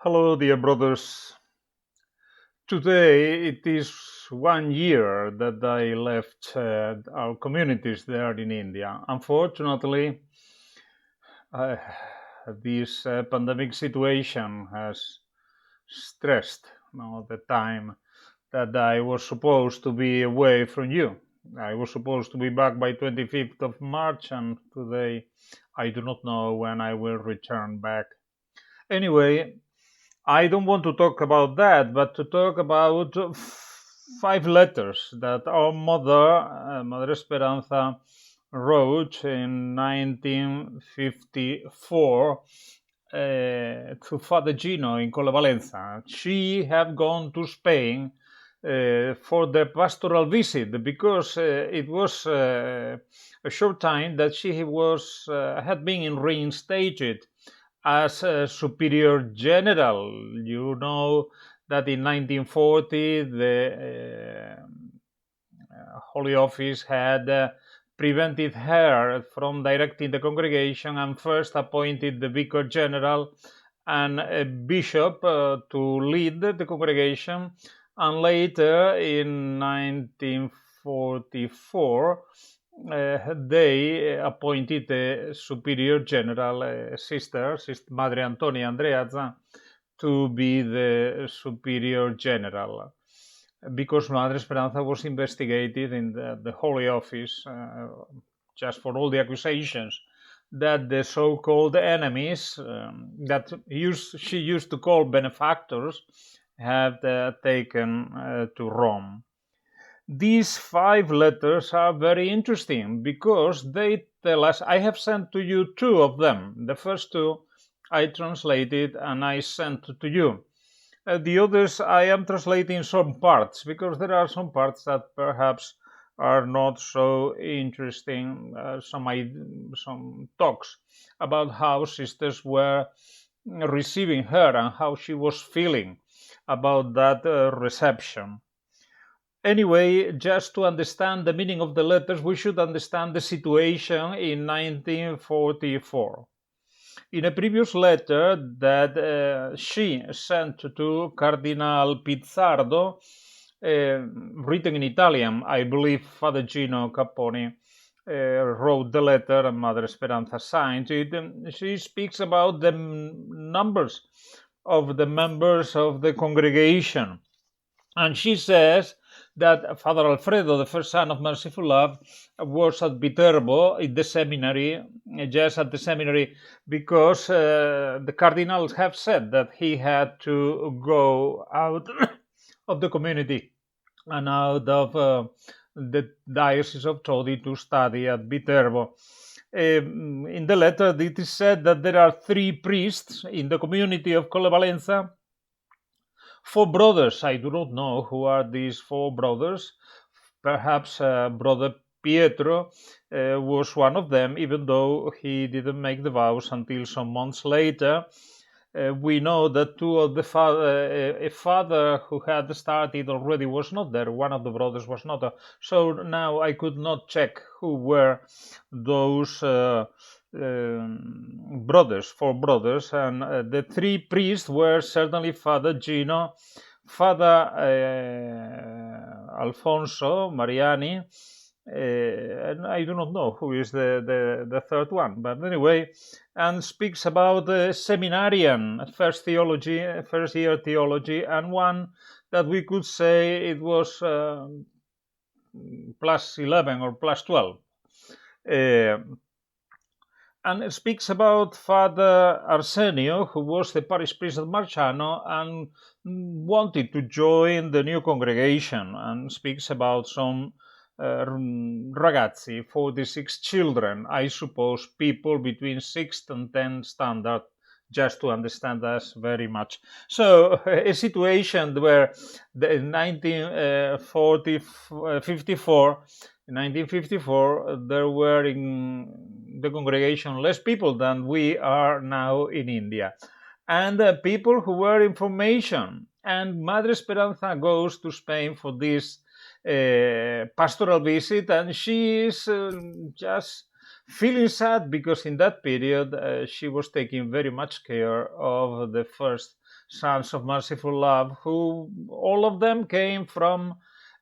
Hello, dear brothers. Today it is 1 year that I left our communities there in India. Unfortunately, uh, this pandemic situation has stressed the time that I was supposed to be away from you. I was supposed to be back by 25th of March, and today I do not know when I will return back. Anyway, I don't want to talk about that, but to talk about five letters that our mother, Mother Esperanza, wrote in 1954 to Father Gino in Valenza. She had gone to Spain for the pastoral visit because it was a short time that she was had been reinstated as a superior general. You know that in 1940 the Holy Office had prevented her from directing the congregation and first appointed the vicar general and a bishop to lead the congregation, and later in 1944 they appointed the superior general, sister Madre Antonia Andreazza, to be the superior general because Madre Esperanza was investigated in the Holy Office just for all the accusations that the so-called enemies that she used to call benefactors had taken to Rome. These five letters are very interesting because they tell us. I have sent to you two of them. The first two I translated and I sent to you. The others I am translating some parts because there are some parts that perhaps are not so interesting. Some talks about how sisters were receiving her and how she was feeling about that reception. Anyway, just to understand the meaning of the letters, we should understand the situation in 1944. In a previous letter that she sent to Cardinal Pizzardo, written in Italian, I believe Father Gino Capponi wrote the letter and Mother Esperanza signed it. She speaks about the numbers of the members of the congregation. And she says that Father Alfredo, the first son of Merciful Love, was at Viterbo in the seminary, just at the seminary, because the cardinals have said that he had to go out of the community and out of the Diocese of Todi to study at Viterbo. In the letter, it is said that there are 3 priests in the community of Colle Valenza. 4 brothers. I do not know who are these 4 brothers. Perhaps Brother Pietro was one of them, even though he didn't make the vows until some months later. We know that 2 of the a father who had started already was not there. One of the brothers was not there. So now I could not check who were those brothers, 4 brothers, and the 3 priests were certainly Father Gino, Father Alfonso Mariani, and I do not know who is the third one, but anyway, and speaks about the seminarian, first year theology, and one that we could say it was plus 11 or plus 12. And it speaks about Father Arsenio, who was the parish priest of Marciano and wanted to join the new congregation, and speaks about some ragazzi, 46 children, I suppose people between 6th and 10th standard, just to understand us very much. So a situation where in 1954, there were in the congregation less people than we are now in India. And people who were in formation. And Madre Esperanza goes to Spain for this pastoral visit, and she is just feeling sad because in that period she was taking very much care of the first sons of merciful love, who all of them came from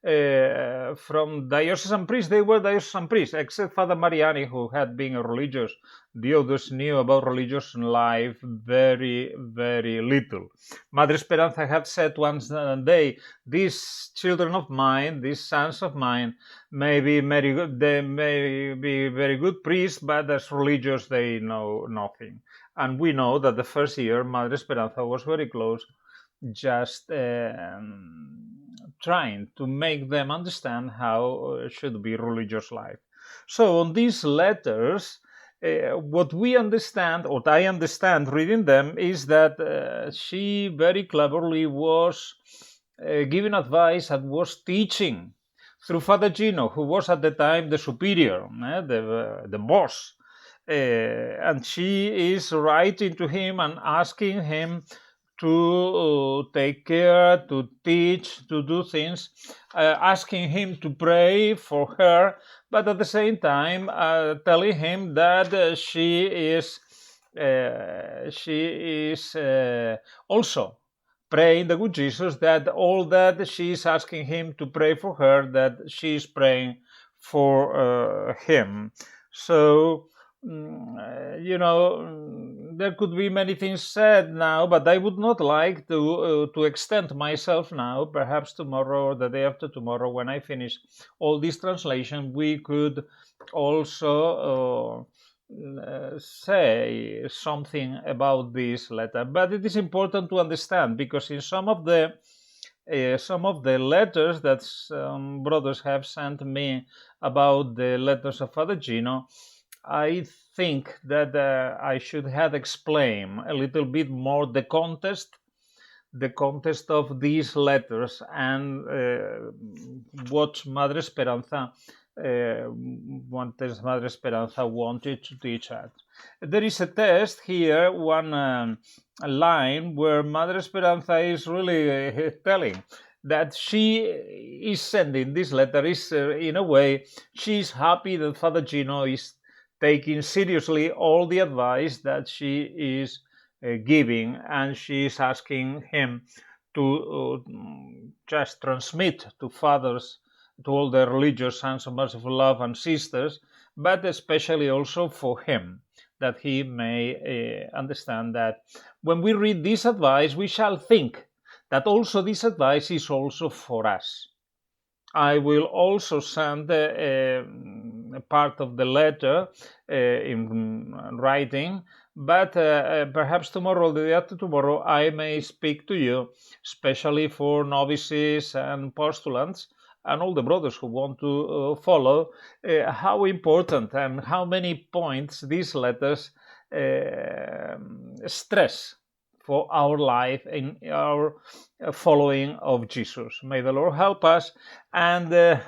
diocesan priests. They were diocesan priests, except Father Mariani, who had been a religious. The others knew about religious life very, very little. Madre Esperanza had said once day, these children of mine, these sons of mine, may be very good, they may be very good priests, but as religious they know nothing. And we know that the first year Madre Esperanza was very close, just trying to make them understand how should be religious life. So on these letters, what we understand, what I understand reading them, is that she very cleverly was giving advice and was teaching through Father Gino, who was at the time the superior, the boss. And she is writing to him and asking him to take care, to teach, to do things, asking him to pray for her, but at the same time telling him that she is also praying the good Jesus, that all that she is asking him to pray for her, that she is praying for him. So there could be many things said now, but I would not like to extend myself now. Perhaps tomorrow or the day after tomorrow, when I finish all this translation, we could also say something about this letter. But it is important to understand, because in some of the letters that some brothers have sent me about the letters of Father Gino, I think that I should have explained a little bit more the context of these letters, and what Madre Esperanza wanted to teach us. There is a text here, one line where Madre Esperanza is really telling that she is sending this letter, is in a way, she is happy that Father Gino is taking seriously all the advice that she is giving, and she is asking him to just transmit to fathers, to all the religious sons of merciful love and sisters, but especially also for him, that he may understand that when we read this advice, we shall think that also this advice is also for us. I will also send a part of the letter in writing, but perhaps tomorrow or the day after tomorrow I may speak to you, especially for novices and postulants and all the brothers who want to follow, how important and how many points these letters stress for our life in our following of Jesus. May the Lord help us. And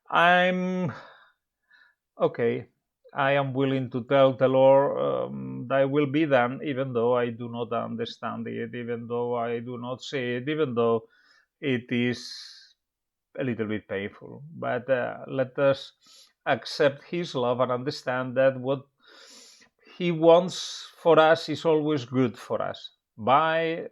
I'm okay. I am willing to tell the Lord thy will be done, even though I do not understand it, even though I do not see it, even though it is a little bit painful. But let us accept his love and understand that what he wants for us is always good for us. By